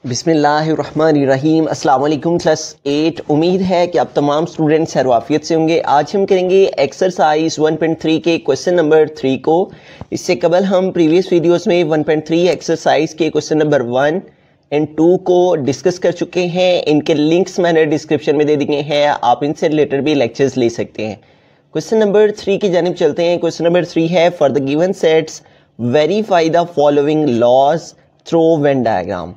बिस्मिल्लाहिर्रहमानिर्रहीम। अस्सलाम वालेकुम क्लास 8। उम्मीद है कि आप तमाम स्टूडेंट्स खैरियत से होंगे। आज हम करेंगे एक्सरसाइज 1.3 के क्वेश्चन नंबर 3 को। इससे कबल हम प्रीवियस वीडियोस में 1.3 एक्सरसाइज के क्वेश्चन नंबर 1 एंड 2 को डिस्कस कर चुके हैं। इनके लिंक्स मैंने डिस्क्रिप्शन में दे दिए हैं, आप इनसे रिलेटेड भी लेक्चर्स ले सकते हैं। क्वेश्चन नंबर 3 की जानिब चलते हैं। क्वेश्चन नंबर 3 है, for the given sets verify the following laws through venn diagram.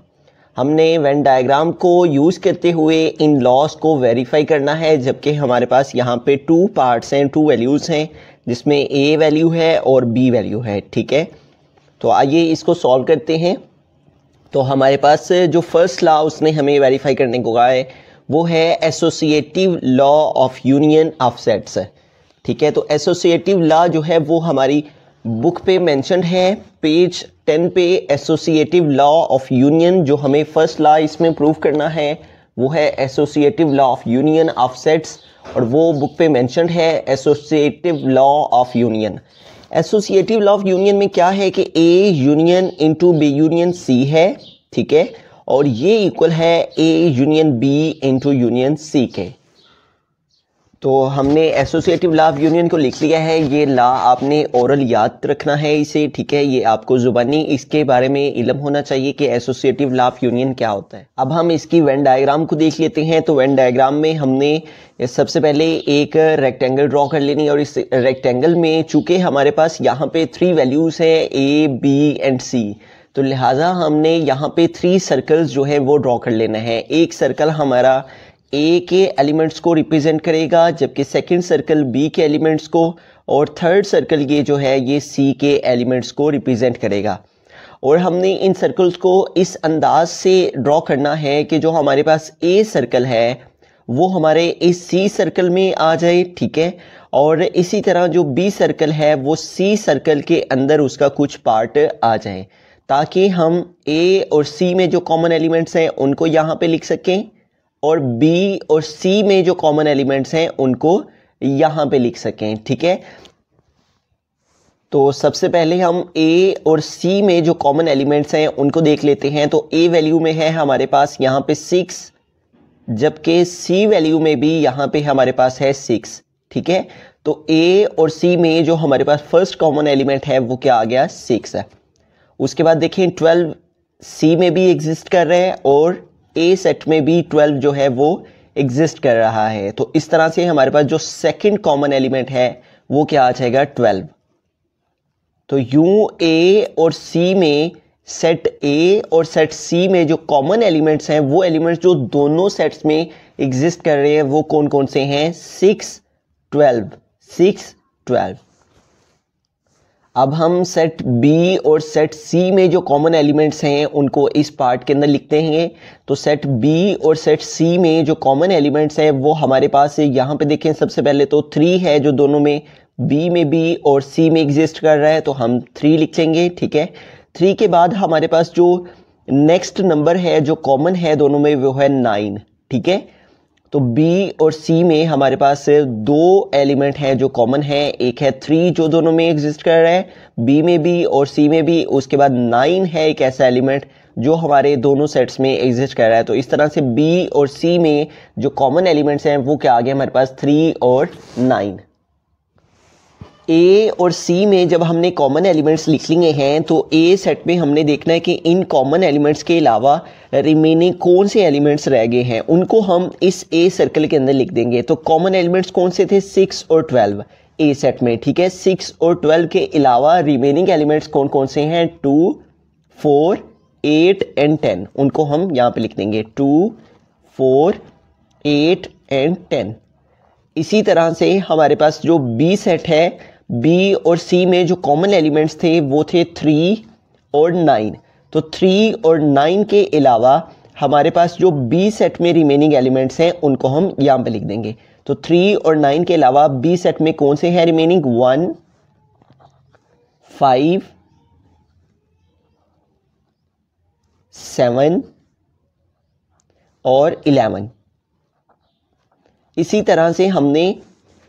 हमने वेन डायग्राम को यूज़ करते हुए इन लॉस को वेरीफाई करना है, जबकि हमारे पास यहाँ पे 2 पार्ट्स हैं, 2 वैल्यूज़ हैं, जिसमें A वैल्यू है और B वैल्यू है। ठीक है, तो आइए इसको सॉल्व करते हैं। तो हमारे पास जो फर्स्ट लॉ उसने हमें वेरीफाई करने को कहा है वो है associative law of union of sets. ठीक है, तो एसोसिएटिव लॉ जो है वो हमारी बुक पे मेंशन्ड है, पेज 10 पे। एसोसिएटिव लॉ ऑफ यूनियन जो हमें फर्स्ट लॉ इसमें प्रूव करना है वो है associative law of union of sets, और वो बुक पे मेंशन्ड है associative law of union. Associative law of union में क्या है कि A union into B union C है। ठीक है, और ये इक्वल है A union B into union C के। तो हमने एसोसिएटिव लॉ ऑफ यूनियन को लिख लिया है। ये लॉ आपने ओरल याद रखना है इसे। ठीक है, ये आपको जुबानी इसके बारे में इल्म होना चाहिए कि एसोसिएटिव लॉ ऑफ यूनियन क्या होता है। अब हम इसकी वेन डायग्राम को देख लेते हैं। तो वेन डायग्राम में हमने सबसे पहले एक रेक्टेंगल ड्रॉ कर लेनी है, और इस रेक्टेंगल में चूंकि हमारे पास यहाँ पे 3 वैल्यूज़ हैं A, B एंड C, तो लिहाजा हमने यहाँ पे 3 सर्कल्स जो है वो ड्रॉ कर लेना है। एक सर्कल हमारा A के एलिमेंट्स को रिप्रेजेंट करेगा, जबकि सेकंड सर्कल B के एलिमेंट्स को, और थर्ड सर्कल ये जो है ये C के एलिमेंट्स को रिप्रेजेंट करेगा। और हमने इन सर्कल्स को इस अंदाज से ड्रॉ करना है कि जो हमारे पास A सर्कल है वो हमारे इस C सर्कल में आ जाए। ठीक है, और इसी तरह जो B सर्कल है वो C सर्कल के अंदर उसका कुछ पार्ट आ जाए, ताकि हम A और C में जो कॉमन एलिमेंट्स हैं उनको यहाँ पे लिख सकें, और B और C में जो कॉमन एलिमेंट्स हैं उनको यहां पे लिख सकें। ठीक है, तो सबसे पहले हम A और C में जो कॉमन एलिमेंट्स हैं उनको देख लेते हैं। तो A वैल्यू में है हमारे पास यहां पे 6, जबकि C वैल्यू में भी यहां पे हमारे पास है 6। ठीक है, तो A और C में जो हमारे पास फर्स्ट कॉमन एलिमेंट है वो क्या आ गया, 6 है। उसके बाद देखें 12 C में भी एग्जिस्ट कर रहे हैं, और A सेट में भी 12 जो है वो एग्जिस्ट कर रहा है। तो इस तरह से हमारे पास जो सेकंड कॉमन एलिमेंट है वो क्या आ जाएगा, 12। तो यूं A और C में, सेट A और सेट C में जो कॉमन एलिमेंट्स हैं वो एलिमेंट्स जो दोनों सेट्स में एग्जिस्ट कर रहे हैं वो कौन कौन से हैं, 6, 12, 6, 12। अब हम सेट B और सेट C में जो कॉमन एलिमेंट्स हैं उनको इस पार्ट के अंदर लिखते हैं। तो सेट B और सेट C में जो कॉमन एलिमेंट्स हैं वो हमारे पास यहाँ पे देखें, सबसे पहले तो 3 है जो दोनों में, B में भी और C में एग्जिस्ट कर रहा है, तो हम 3 लिख लेंगे। ठीक है, 3 के बाद हमारे पास जो नेक्स्ट नंबर है जो कॉमन है दोनों में वो है 9। ठीक है, तो B और C में हमारे पास 2 एलिमेंट हैं जो कॉमन है, एक है 3 जो दोनों में एग्जिस्ट कर रहा है, B में भी और C में भी। उसके बाद 9 है एक ऐसा एलिमेंट जो हमारे दोनों सेट्स में एग्जिस्ट कर रहा है। तो इस तरह से B और C में जो कॉमन एलिमेंट्स हैं वो क्या आ गए हमारे पास, 3 और 9। A और C में जब हमने कॉमन एलिमेंट्स लिख लिए हैं तो A सेट में हमने देखना है कि इन कॉमन एलिमेंट्स के अलावा रिमेनिंग कौन से एलिमेंट्स रह गए हैं, उनको हम इस A सर्कल के अंदर लिख देंगे। तो कॉमन एलिमेंट्स कौन से थे, 6 और 12 A सेट में। ठीक है, 6 और 12 के अलावा रिमेनिंग एलिमेंट्स कौन कौन से हैं, 2, 4, 8 एंड 10, उनको हम यहाँ पे लिख देंगे, 2, 4, 8 एंड 10। इसी तरह से हमारे पास जो B सेट है, B और C में जो कॉमन एलिमेंट्स थे वो थे 3 और 9। तो 3 और 9 के अलावा हमारे पास जो B सेट में रिमेनिंग एलिमेंट्स हैं उनको हम यहाँ पे लिख देंगे। तो 3 और 9 के अलावा B सेट में कौन से हैं रिमेनिंग, 1, 5, 7 और 11। इसी तरह से हमने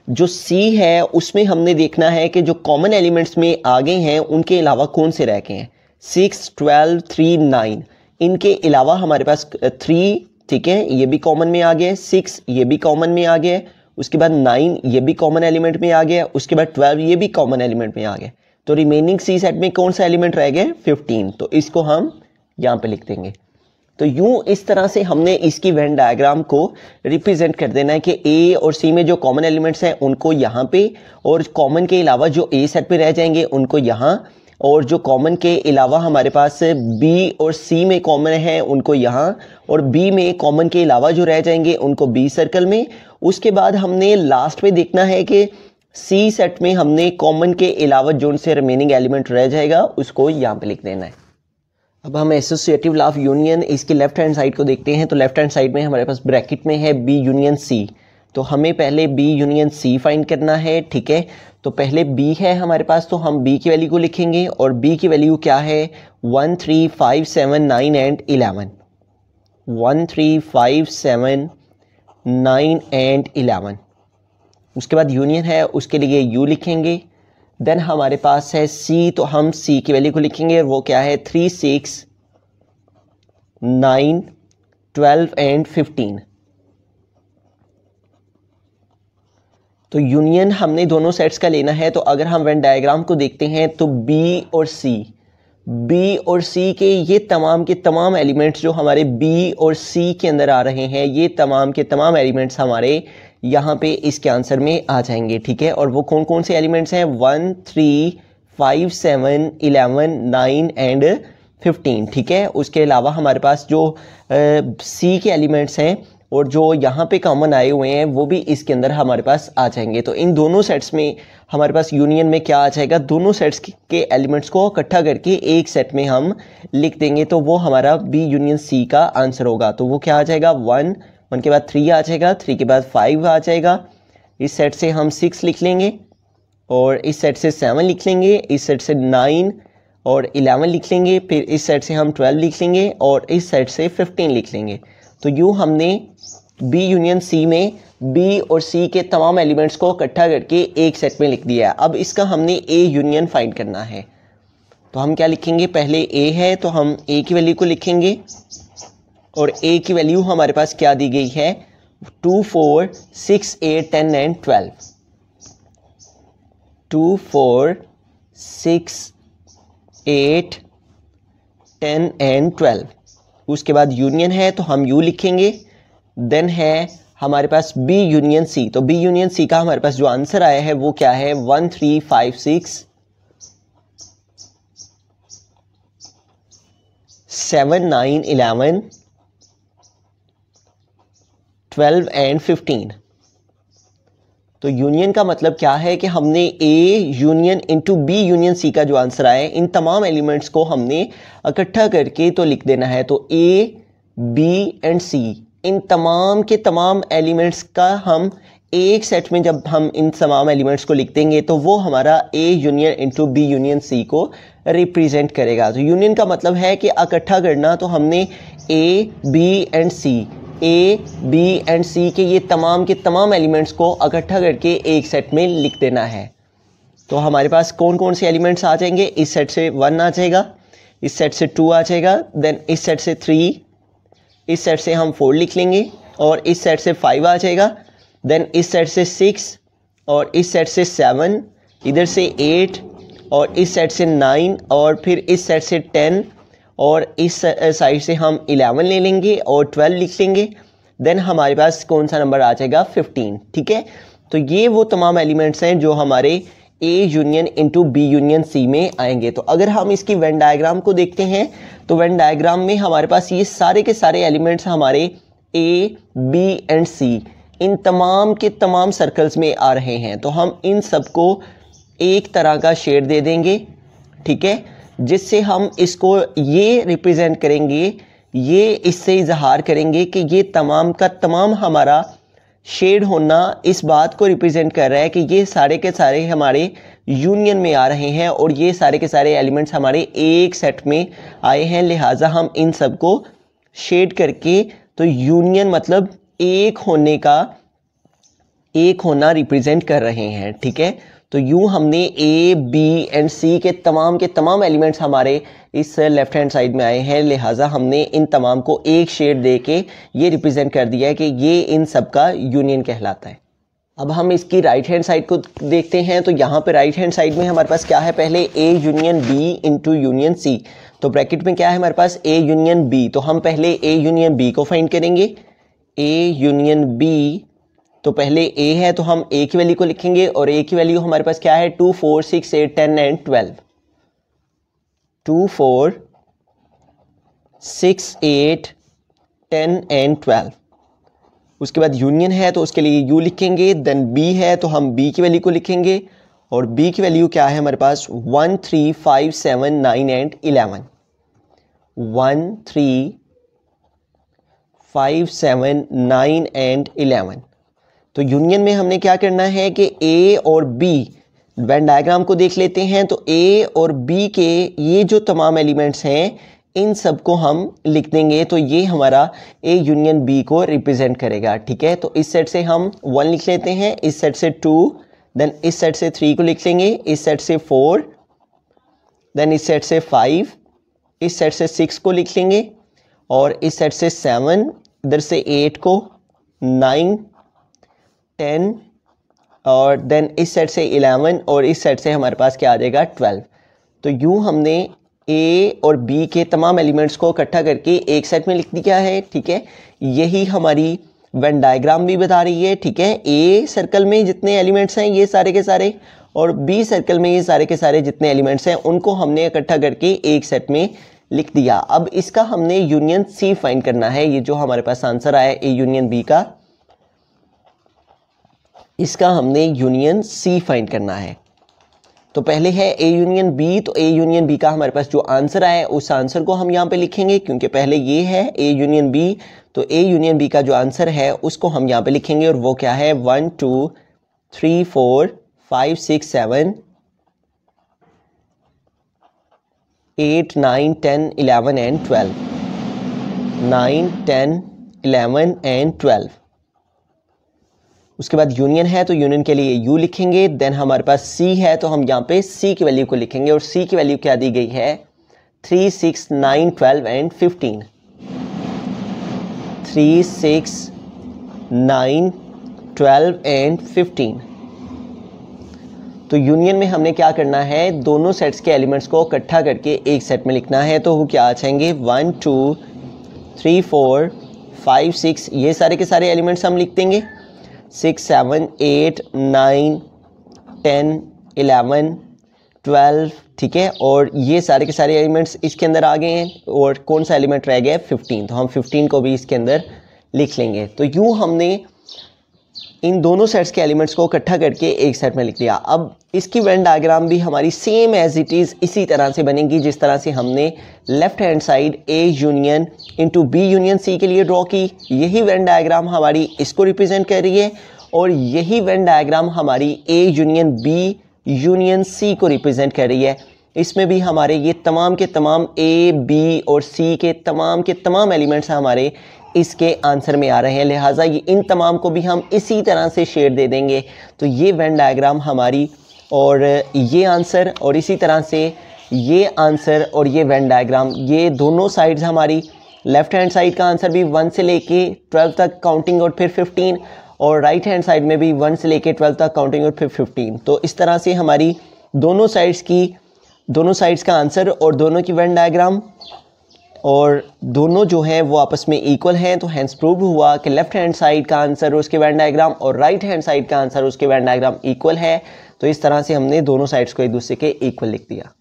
जो C है उसमें हमने देखना है कि जो कॉमन एलिमेंट्स में आ गए हैं उनके अलावा कौन से रह गए हैं, 6, 12, 3, 9। इनके अलावा हमारे पास 3, ठीक है, ये भी कॉमन में आ गया, 6 ये भी कॉमन में आ गया, उसके बाद 9 ये भी कॉमन एलिमेंट में आ गया, उसके बाद 12 ये भी कॉमन एलिमेंट में आ गया। तो रिमेनिंग सी सेट में कौन सा एलिमेंट रह गया? 15। तो इसको हम यहाँ पे लिख देंगे। तो यूं इस तरह से हमने इसकी वेन डायग्राम को रिप्रेजेंट कर देना है कि ए और सी में जो कॉमन एलिमेंट्स हैं उनको यहाँ पे, और कॉमन के अलावा जो ए सेट पे रह जाएंगे उनको यहाँ, और जो कॉमन के अलावा हमारे पास बी और सी में कॉमन है उनको यहाँ, और बी में कॉमन के अलावा जो रह जाएंगे उनको बी सर्कल में। उसके बाद हमने लास्ट में देखना है कि सी सेट में हमने कॉमन के अलावा जो उनसे रिमेनिंग एलिमेंट रह जाएगा उसको यहाँ पे लिख देना है। अब हम एसोसिएटिव लॉ ऑफ यूनियन इसकी लेफ्ट हैंड साइड को देखते हैं। तो लेफ्ट हैंड साइड में हमारे पास ब्रैकेट में है बी यूनियन सी, तो हमें पहले बी यूनियन सी फाइंड करना है, ठीक है। तो पहले बी है हमारे पास, तो हम बी की वैल्यू को लिखेंगे, और बी की वैल्यू क्या है? 1 3 5 7 9 एंड 11। 1 3 5 7 9 एंड 11। उसके बाद यूनियन है, उसके लिए यू लिखेंगे। देन हमारे पास है सी, तो हम सी की वैल्यू को लिखेंगे, वो क्या है? 3 6 9 12 एंड 15। तो यूनियन हमने दोनों सेट्स का लेना है। तो अगर हम वेन डायग्राम को देखते हैं तो बी और सी के ये तमाम के तमाम एलिमेंट्स जो हमारे बी और सी के अंदर आ रहे हैं, ये तमाम के तमाम एलिमेंट्स हमारे यहाँ पे इसके आंसर में आ जाएंगे, ठीक है। और वो कौन कौन से एलिमेंट्स हैं? 1 3 5 7 11 9 एंड 15, ठीक है। उसके अलावा हमारे पास जो सी के एलिमेंट्स हैं और जो यहाँ पे कॉमन आए हुए हैं वो भी इसके अंदर हमारे पास आ जाएंगे। तो इन दोनों सेट्स में हमारे पास यूनियन में क्या आ जाएगा? दोनों सेट्स के एलिमेंट्स को इकट्ठा करके एक सेट में हम लिख देंगे, तो वो हमारा बी यूनियन सी का आंसर होगा। तो वो क्या आ जाएगा? 1 के बाद 3 आ जाएगा, 3 के बाद 5 आ जाएगा, इस सेट से हम 6 लिख लेंगे, और इस सेट से 7 लिख लेंगे, इस सेट से 9 और 11 लिख लेंगे, फिर इस सेट से हम 12 लिख लेंगे, और इस सेट से 15 लिख लेंगे। तो यूँ हमने बी यूनियन सी में बी और सी के तमाम एलिमेंट्स को इकट्ठा करके एक सेट में लिख दिया है। अब इसका हमने ए यूनियन फाइंड करना है। तो हम क्या लिखेंगे? पहले ए है तो हम ए की वैल्यू को लिखेंगे, और ए की वैल्यू हमारे पास क्या दी गई है? 2 4 6 8 10 एंड 12। 2 4 6 8 10 एंड 12। उसके बाद यूनियन है तो हम यू लिखेंगे। देन है हमारे पास बी यूनियन सी, तो बी यूनियन सी का हमारे पास जो आंसर आया है वो क्या है? 1 3 5 6 7 9 11 12 एंड 15। तो यूनियन का मतलब क्या है कि हमने A union into B union C का जो आंसर आया है, इन तमाम एलिमेंट्स को हमने इकट्ठा करके तो लिख देना है। तो ए बी एंड सी, इन तमाम के तमाम एलिमेंट्स का हम एक सेट में जब हम इन तमाम एलिमेंट्स को लिख देंगे तो वो हमारा A union into B union C को रिप्रेजेंट करेगा। तो यूनियन का मतलब है कि इकट्ठा करना, तो हमने A B and C, A B and C के ये तमाम के तमाम एलिमेंट्स को इकट्ठा करके एक सेट में लिख देना है। तो हमारे पास कौन कौन से एलिमेंट्स आ जाएंगे? इस सेट से 1 आ जाएगा, इस सेट से 2 आ जाएगा, देन इस सेट से 3, इस सेट से हम 4 लिख लेंगे, और इस सेट से 5 आ जाएगा, देन इस सेट से 6, और इस सेट से 7, इधर से 8, और इस सेट से 9, और फिर इस सेट से 10, और इस साइड से हम 11 ले लेंगे और 12 लिख लेंगे। देन हमारे पास कौन सा नंबर आ जाएगा? 15, ठीक है। तो ये वो तमाम एलिमेंट्स हैं जो हमारे A union into B union C में आएंगे। तो अगर हम इसकी वेन डायग्राम को देखते हैं तो वेन डायग्राम में हमारे पास ये सारे के सारे एलिमेंट्स हमारे ए बी एंड सी इन तमाम के तमाम सर्कल्स में आ रहे हैं। तो हम इन सबको एक तरह का शेड दे देंगे, ठीक है, जिससे हम इसको ये रिप्रेजेंट करेंगे, ये इससे इजहार करेंगे कि ये तमाम का तमाम हमारा शेड होना इस बात को रिप्रेजेंट कर रहा है कि ये सारे के सारे हमारे यूनियन में आ रहे हैं और ये सारे के सारे एलिमेंट्स हमारे एक सेट में आए हैं। लिहाजा हम इन सब को शेड करके तो यूनियन मतलब एक होना रिप्रेजेंट कर रहे हैं, ठीक है। तो यूं हमने ए बी एंड सी के तमाम एलिमेंट्स हमारे इस लेफ्ट हैंड साइड में आए हैं, लिहाजा हमने इन तमाम को एक शेड दे के ये रिप्रेजेंट कर दिया है कि ये इन सब का यूनियन कहलाता है। अब हम इसकी राइट हैंड साइड को देखते हैं। तो यहाँ पे राइट हैंड साइड में हमारे पास क्या है, पहले A union B into union C. तो ब्रैकेट में क्या है हमारे पास, ए यूनियन बी। तो हम पहले ए यूनियन बी को फाइंड करेंगे। ए यूनियन बी, तो पहले ए है तो हम ए की वैल्यू को लिखेंगे और ए की वैल्यू हमारे पास क्या है, 2 4 6 8 10 एंड 12। 2 4 6 8 10 एंड 12। उसके बाद यूनियन है तो उसके लिए यू लिखेंगे। देन बी है तो हम बी की वैल्यू को लिखेंगे और बी की वैल्यू क्या है हमारे पास, 1 3 5 7 9 एंड 11। 1 3 5 7 9 एंड 11। तो यूनियन में हमने क्या करना है कि ए और बी, वेन डायग्राम को देख लेते हैं। तो ए और बी के ये जो तमाम एलिमेंट्स हैं इन सब को हम लिख देंगे। तो ये हमारा ए यूनियन बी को रिप्रेजेंट करेगा, ठीक है। तो इस सेट से हम 1 लिख लेते हैं, इस सेट से 2, देन इस सेट से 3 को लिख लेंगे, इस सेट से 4, देन इस सेट से 5, इस सेट से 6 को लिख लेंगे और इस सेट से 7, इधर से 8 को, 9 10 और देन इस सेट से 11 और इस सेट से हमारे पास क्या आ जाएगा, 12। तो यूँ हमने ए और बी के तमाम एलिमेंट्स को इकट्ठा करके एक सेट में लिख दिया है, ठीक है। यही हमारी वेन डायग्राम भी बता रही है, ठीक है। ए सर्कल में जितने एलिमेंट्स हैं ये सारे के सारे और बी सर्कल में ये सारे के सारे जितने एलिमेंट्स हैं उनको हमने इकट्ठा करके एक सेट में लिख दिया। अब इसका हमने यूनियन सी फाइंड करना है। ये जो हमारे पास आंसर आया ए यूनियन बी का, इसका हमने यूनियन सी फाइंड करना है। तो पहले है ए यूनियन बी। तो ए यूनियन बी का हमारे पास जो आंसर आया उस आंसर को हम यहाँ पे लिखेंगे, क्योंकि पहले ये है ए यूनियन बी। तो ए यूनियन बी का जो आंसर है उसको हम यहाँ पे लिखेंगे और वो क्या है, 1 2 3 4 5 6 7 8 9 10 11 एंड 12। 9 10 11 एंड 12। उसके बाद यूनियन है तो यूनियन के लिए यू लिखेंगे। देन हमारे पास सी है तो हम यहाँ पे सी की वैल्यू को लिखेंगे और सी की वैल्यू क्या दी गई है, 3 6 9 12 एंड 15। 3 6 9 12 एंड 15। तो यूनियन में हमने क्या करना है, दोनों सेट्स के एलिमेंट्स को इकट्ठा करके एक सेट में लिखना है। तो वो क्या आ जाएंगे, 1 2 3 4 5 6, ये सारे के सारे एलिमेंट्स हम लिख देंगे। 6 7 8 9 10 11 12, ठीक है। और ये सारे के सारे एलिमेंट्स इसके अंदर आ गए हैं और कौन सा एलिमेंट रह गया, 15। तो हम 15 को भी इसके अंदर लिख लेंगे। तो यूँ हमने इन दोनों सेट्स के एलिमेंट्स को इकट्ठा करके एक सेट में लिख दिया। अब इसकी वेन डायग्राम भी हमारी सेम एज इट इज़ इसी तरह से बनेगी जिस तरह से हमने left hand side A union into B union C के लिए ड्रॉ की। यही वेन डायग्राम हमारी इसको रिप्रेजेंट कर रही है और यही वेन डायग्राम हमारी A union B union C को रिप्रेजेंट कर रही है। इसमें भी हमारे ये तमाम के तमाम ए बी और सी के तमाम एलिमेंट्स हमारे इसके आंसर में आ रहे हैं, लिहाजा ये इन तमाम को भी हम इसी तरह से शेड दे देंगे। तो ये वेन डायग्राम हमारी और ये आंसर और इसी तरह से ये आंसर और ये वेन डायग्राम, ये दोनों साइड्स हमारी, लेफ्ट हैंड साइड का आंसर भी 1 से लेके 12 तक काउंटिंग और फिर 15, और राइट हैंड साइड में भी 1 से लेके 12 तक काउंटिंग और फिर 15। तो इस तरह से हमारी दोनों साइड्स का आंसर और दोनों की वेन डायग्राम और दोनों जो हैं वो आपस में इक्वल हैं। तो हैंस प्रूव हुआ कि लेफ्ट हैंड साइड का आंसर और उसके वेन डायग्राम और राइट हैंड साइड का आंसर और उसके वेन डायग्राम इक्वल है। तो इस तरह से हमने दोनों साइड्स को एक दूसरे के इक्वल लिख दिया।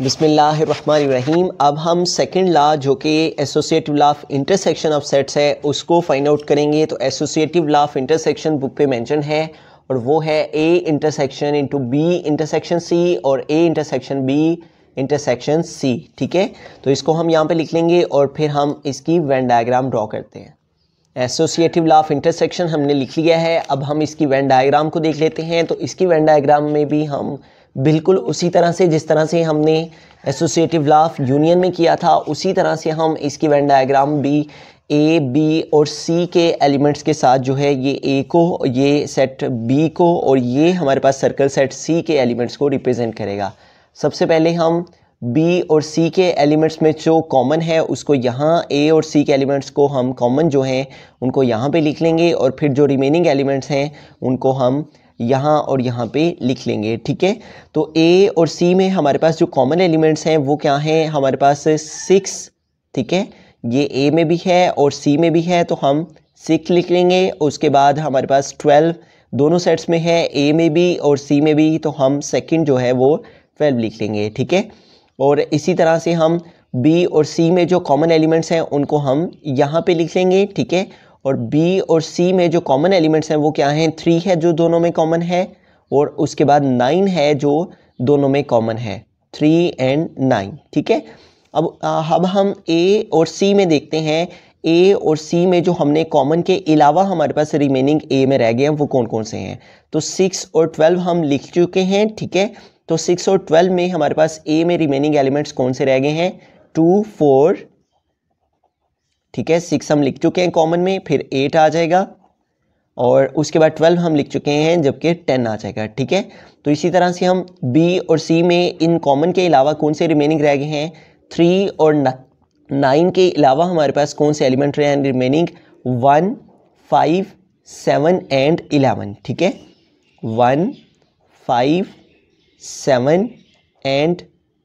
बिस्मिल्लाहिर्रहमानिर्रहीम। अब हम सेकंड लॉ जो कि associative law of intersection of sets है उसको फाइंड आउट करेंगे। तो associative law of intersection book पे मेंशन है और वो है A intersection into B intersection C और A intersection B intersection C, ठीक है। तो इसको हम यहाँ पे लिख लेंगे और फिर हम इसकी वेन डायग्राम ड्रॉ करते हैं। एसोसिएटिव लॉ ऑफ इंटरसेक्शन हमने लिख लिया है। अब हम इसकी वेन डायग्राम को देख लेते हैं। तो इसकी वेन डायग्राम में भी हम बिल्कुल उसी तरह से जिस तरह से हमने एसोसिएटिव लॉ ऑफ यूनियन में किया था उसी तरह से हम इसकी वेन डायग्राम भी ए बी और सी के एलिमेंट्स के साथ जो है ये ए को, ये सेट बी को और ये हमारे पास सर्कल सेट सी के एलिमेंट्स को रिप्रेजेंट करेगा। सबसे पहले हम बी और सी के एलिमेंट्स में जो कॉमन है उसको यहाँ ए और सी के एलिमेंट्स को हम कॉमन जो हैं उनको यहाँ पे लिख लेंगे और फिर जो रिमेनिंग एलिमेंट्स हैं उनको हम यहाँ और यहाँ पे लिख लेंगे। ठीक है, तो ए और सी में हमारे पास जो कॉमन एलिमेंट्स हैं वो क्या हैं, हमारे पास 6। ठीक है, ये ए में भी है और सी में भी है तो हम 6 लिख लेंगे। उसके बाद हमारे पास 12 दोनों सेट्स में है, ए में भी और सी में भी, तो हम सेकंड जो है वो 12 लिख लेंगे। ठीक है, और इसी तरह से हम बी और सी में जो कॉमन एलिमेंट्स हैं उनको हम यहाँ पे लिख लेंगे। ठीक है, और बी और सी में जो कॉमन एलिमेंट्स हैं वो क्या हैं, 3 है जो दोनों में कॉमन है और उसके बाद 9 है जो दोनों में कॉमन है, 3 और 9। ठीक है, अब हम ए और सी में देखते हैं, ए और सी में जो हमने कॉमन के अलावा हमारे पास रिमेनिंग ए में रह गए हैं वो कौन कौन से हैं। तो 6 और 12 हम लिख चुके हैं। ठीक है, तो 6 और 12 में हमारे पास ए में रिमेनिंग एलिमेंट्स कौन से रह गए हैं, 2, 4। ठीक है, 6 हम लिख चुके हैं कॉमन में, फिर 8 आ जाएगा और उसके बाद 12 हम लिख चुके हैं जबकि 10 आ जाएगा। ठीक है, तो इसी तरह से हम बी और सी में इन कॉमन के अलावा कौन से रिमेनिंग रह गए हैं, 3 और 9 के अलावा हमारे पास कौन से एलिमेंट रहे हैं रिमेनिंग, 1, 5, 7 और 11। ठीक है, 1, 5, 7 और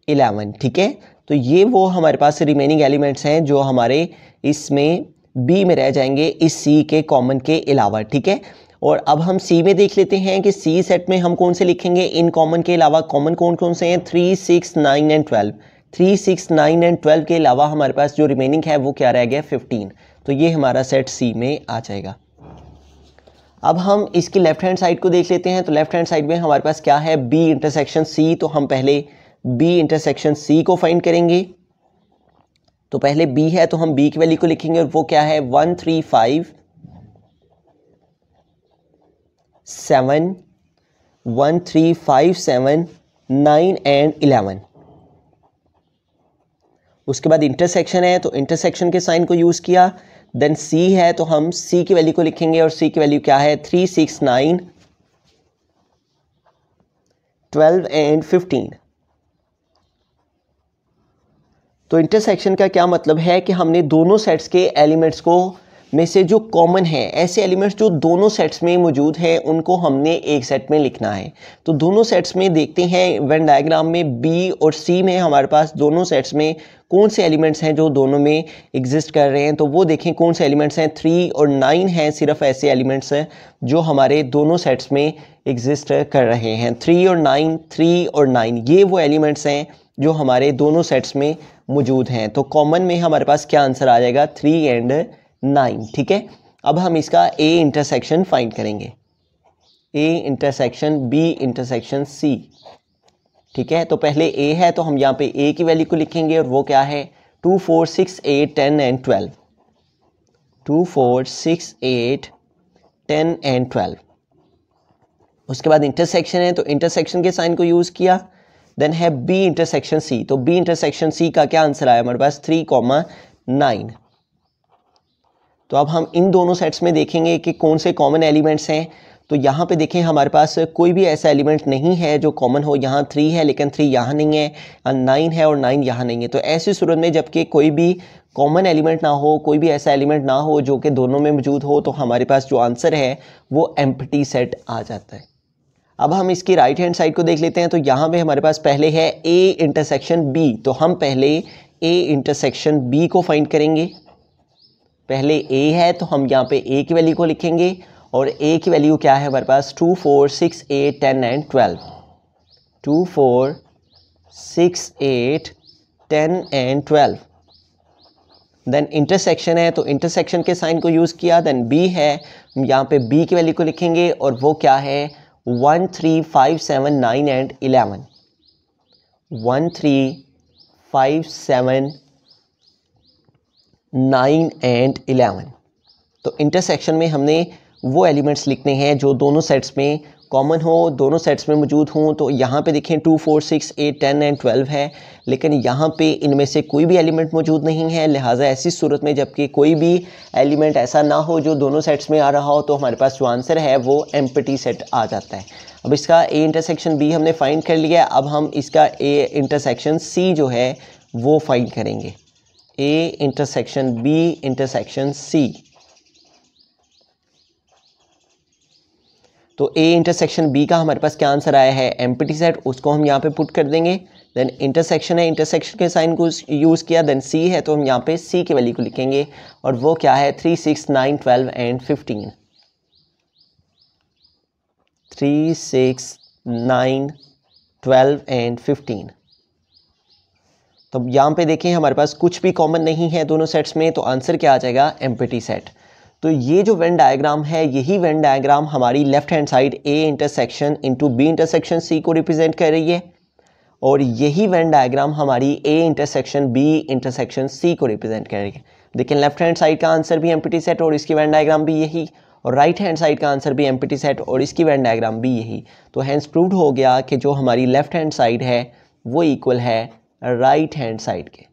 11। ठीक है, तो ये वो हमारे पास रिमेनिंग एलिमेंट्स हैं जो हमारे इसमें बी में रह जाएंगे इस सी के कॉमन के अलावा। ठीक है, और अब हम सी में देख लेते हैं कि सी सेट में हम कौन से लिखेंगे इन कॉमन के अलावा। कॉमन कौन कौन से हैं, 3, 6, 9 और 12। 3, 6, 9 और 12 के अलावा हमारे पास जो रिमेनिंग है वो क्या रह गया, 15। तो ये हमारा सेट सी में आ जाएगा। अब हम इसकी लेफ्ट हैंड साइड को देख लेते हैं। तो लेफ्ट हैंड साइड में हमारे पास क्या है, बी इंटरसेक्शन सी। तो हम पहले बी इंटरसेक्शन सी को फाइंड करेंगे। तो पहले बी है तो हम बी की वैल्यू को लिखेंगे और वो क्या है, 1, 3, 5, 7, 1, 3, 5, 7, 9 और 11। उसके बाद इंटरसेक्शन है तो इंटरसेक्शन के साइन को यूज़ किया। देन सी है तो हम सी की वैल्यू को लिखेंगे और सी की वैल्यू क्या है, 3, 6, 9, 12 और 15। तो इंटरसेक्शन का क्या मतलब है कि हमने दोनों सेट्स के एलिमेंट्स को में से जो कॉमन है, ऐसे एलिमेंट्स जो दोनों सेट्स में मौजूद हैं उनको हमने एक सेट में लिखना है। तो दोनों सेट्स में देखते हैं वेन डायग्राम में बी और सी में हमारे पास दोनों सेट्स में कौन से एलिमेंट्स हैं जो दोनों में एग्जिस्ट कर रहे हैं। तो वो देखें कौन से एलिमेंट्स हैं, 3 और 9 हैं, सिर्फ ऐसे एलिमेंट्स हैं जो हमारे दोनों सेट्स में एग्जिस्ट कर रहे हैं। 3 और 9, 3 और 9 ये वो एलिमेंट्स हैं जो हमारे दोनों सेट्स में मौजूद हैं। तो कॉमन में हमारे पास क्या आंसर आ जाएगा, 3 और 9। ठीक है, अब हम इसका ए इंटरसेक्शन फाइंड करेंगे, A intersection B intersection C. ठीक है, तो पहले ए है तो हम यहाँ पे ए की वैल्यू को लिखेंगे और वो क्या है, 2, 4, 6, 8, 10 और 12। 2, 4, 6, 8, 10 और 12। उसके बाद इंटरसेक्शन है तो इंटरसेक्शन के साइन को यूज़ किया। देन है बी इंटरसेक्शन सी। तो बी इंटरसेक्शन सी का क्या आंसर आया हमारे पास, 3, 9। तो अब हम इन दोनों सेट्स में देखेंगे कि कौन से कॉमन एलिमेंट्स हैं। तो यहाँ पे देखें हमारे पास कोई भी ऐसा एलिमेंट नहीं है जो कॉमन हो। यहाँ 3 है लेकिन 3 यहाँ नहीं है, 9 है और 9 यहाँ नहीं है। तो ऐसी सूरत में जबकि कोई भी कॉमन एलिमेंट ना हो, कोई भी ऐसा एलिमेंट ना हो जो कि दोनों में मौजूद हो, तो हमारे पास जो आंसर है वो एम्प्टी सेट आ जाता है। अब हम इसकी राइट हैंड साइड को देख लेते हैं। तो यहाँ पे हमारे पास पहले है ए इंटरसेक्शन बी। तो हम पहले ए इंटरसेक्शन बी को फाइंड करेंगे। पहले ए है तो हम यहाँ पे ए की वैल्यू को लिखेंगे और ए की वैल्यू क्या है हमारे पास, 2, 4, 6, 8, 10 और 12। 2, 4, 6, 8, 10 और 12। देन इंटरसेक्शन है तो इंटरसेक्शन के साइन को यूज़ किया। देन बी है, हम यहाँ पे बी की वैल्यू को लिखेंगे और वो क्या है, 1, 3, 5, 7, 9 और 11। 1, 3, 5, 7, 9 और 11। तो इंटरसेक्शन में हमने वो एलिमेंट्स लिखने हैं जो दोनों सेट्स में कॉमन हो, दोनों सेट्स में मौजूद हों। तो यहाँ पे देखें 2, 4, 6, 8, 10 एंड 12 है, लेकिन यहाँ पे इनमें से कोई भी एलिमेंट मौजूद नहीं है। लिहाजा ऐसी सूरत में जबकि कोई भी एलिमेंट ऐसा ना हो जो दोनों सेट्स में आ रहा हो, तो हमारे पास जो आंसर है वो एम्प्टी सेट आ जाता है। अब इसका ए इंटरसेक्शन बी हमने फाइंड कर लिया। अब हम इसका ए इंटरसेक्शन सी जो है वो फाइंड करेंगे। A intersection B intersection C. तो ए इंटरसेक्शन बी का हमारे पास क्या आंसर आया है, एम्प्टी सेट। उसको हम यहाँ पे पुट कर देंगे। देन इंटरसेक्शन है, इंटरसेक्शन के साइन को यूज़ किया। देन सी है, तो हम यहाँ पे सी की वैल्यू को लिखेंगे, और वो क्या है 3, 6, 9, 12 एंड 15। 3, 6, 9, 12 एंड 15। तो यहाँ पे देखें हमारे पास कुछ भी कॉमन नहीं है दोनों सेट्स में, तो आंसर क्या आ जाएगा, एम्प्टी सेट। तो ये जो वेन डायग्राम है, यही वेन डायग्राम हमारी left hand side A intersection into B intersection C को रिप्रेजेंट कर रही है, और यही वेन डायग्राम हमारी A intersection B intersection C को रिप्रेजेंट कर रही है। देखिए लेफ्ट हैंड साइड का आंसर भी एम्प्टी सेट और इसकी वेन डायग्राम भी यही, और राइट हैंड साइड का आंसर भी एम्प्टी सेट और इसकी वेन डायग्राम भी यही। तो हैंस प्रूव्ड हो गया कि जो हमारी लेफ्ट हैंड साइड है वो इक्वल है राइट हैंड साइड के।